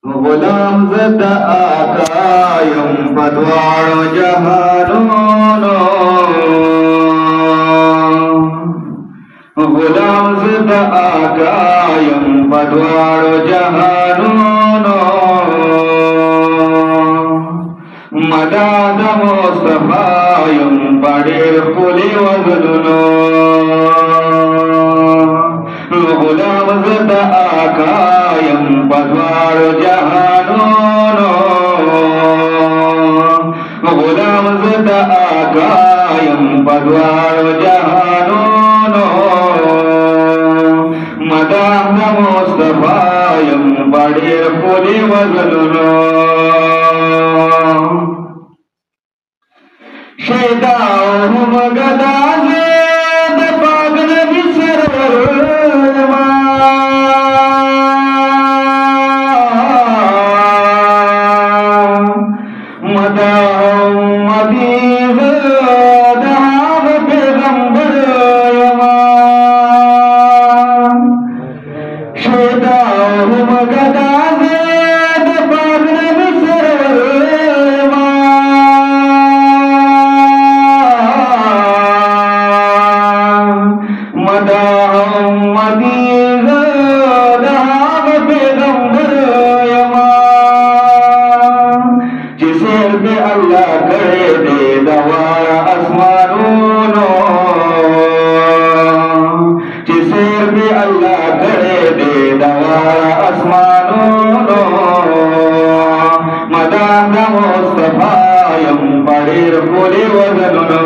غلام زد آقایم پدوار جهانونو غلام زد آقایم پدوار جهانونو مداد مصطفایم پدیر خلی وزنونو غلام زد آقایم پدوار جهانونو غلام زد آقایم پدوار جهانونو مدام مصطفایم پدیر خلی وزنونو شیداهم گدازه دپاگ نبی سرور مدام مدیز دهاب پیغمبر شیداهم گدازه دپاگ نبی سرور Allah करे दे दवारा आसमानों जिसेर भी Allah करे दे दवारा आसमानों मदाम मुस्तफायम पढ़िर पुली वजनुनो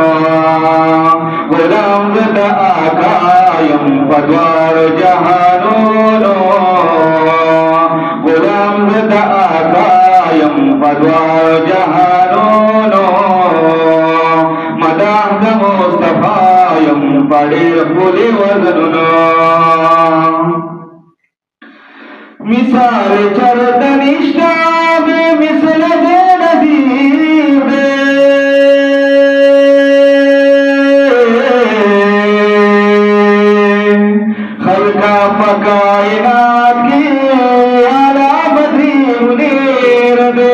गुलाम ज़दा आकायम पद्वार जहानों गुलाम ज़दा आकायम पद्वार जहानों मदाम मुस्तफायम पढ़िर पुली वजनुनो मिसाल चरतनिष्ठा में मिसल दे नदीर खलका पकायनात की आला बद्री मुनीर दे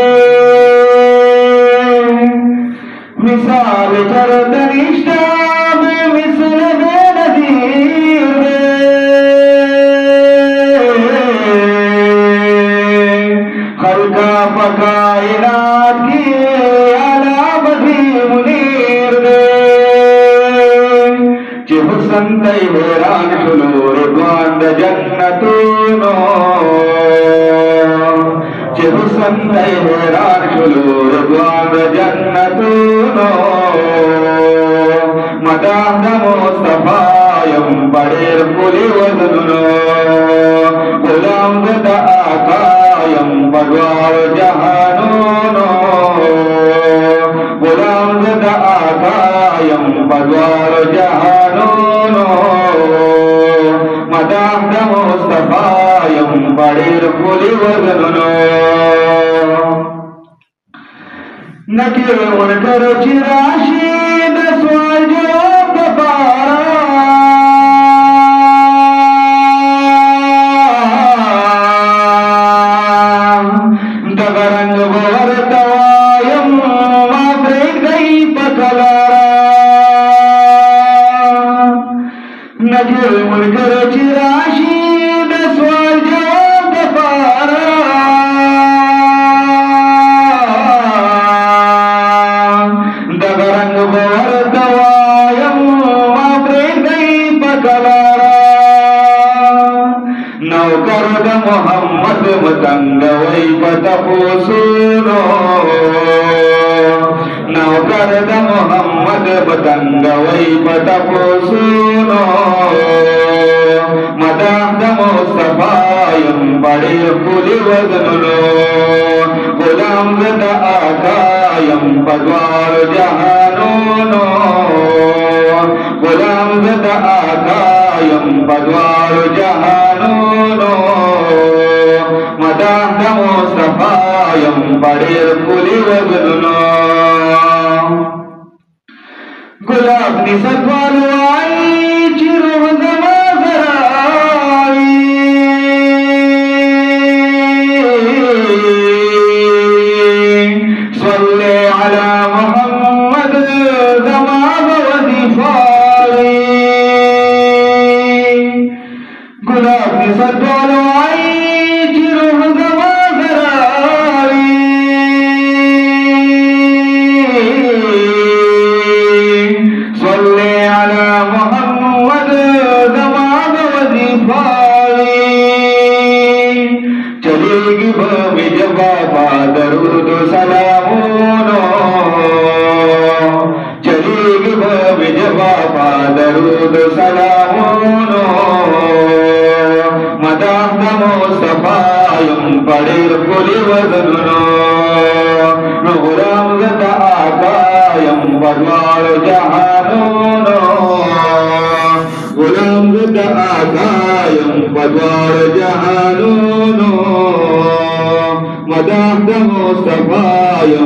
मिसाल चरतनिष्ठा में मिसल दे नदीर खलका पकायनात की आला बद्री मुनीर दे हुसन तई हैरान शुलो रिद्वान जन्नतूनो हुसन तई हैरान शुलो रिद्वान जन्नतूनो मदाम मुस्तफायम पढ़िर पुली वजनुनो गुलाम ज़दा आकायम पद्वार जहानों गुलाम ज़दा आकायम पद्वार जहानों मदाम मुस्तफायम पढ़िर पुली वजनुनो नकीर मुनकर चिराशी दसवार जवाब दगरंग गोर तवायम माब्रेक गई पकलारा नकीर मुनकर चिराशी दसवार जवाब दगरंग गोर तवायम माब्रेक गई पकलारा नौकर मोहम्मद मतंग वै पतपोसूनो नौकर मोहम्मद मतंग वै पतपोसूनो मदाम मुस्तफायम पढ़िर पुली वजनुनो गुलाम ज़दा आकायम पद्वार जहानों गुलाम ज़दा आकायम पद्वार जहानों मदाम मुस्तफायम पढ़िर पुली वजनुनो गुलाब निसत्वार आई चिरुह जमा जराई चलेगी जवाबा दरूद सलामोनो चलेगी जवाबा दरूद सलामोनो मदाह मुस्तफायम पड़ेर पुली वजनुनो नूराम गता आकायम बदवार जहानोनो गुलाम गता आकायम बदवार जहानोनो मदाह मुस्तफायम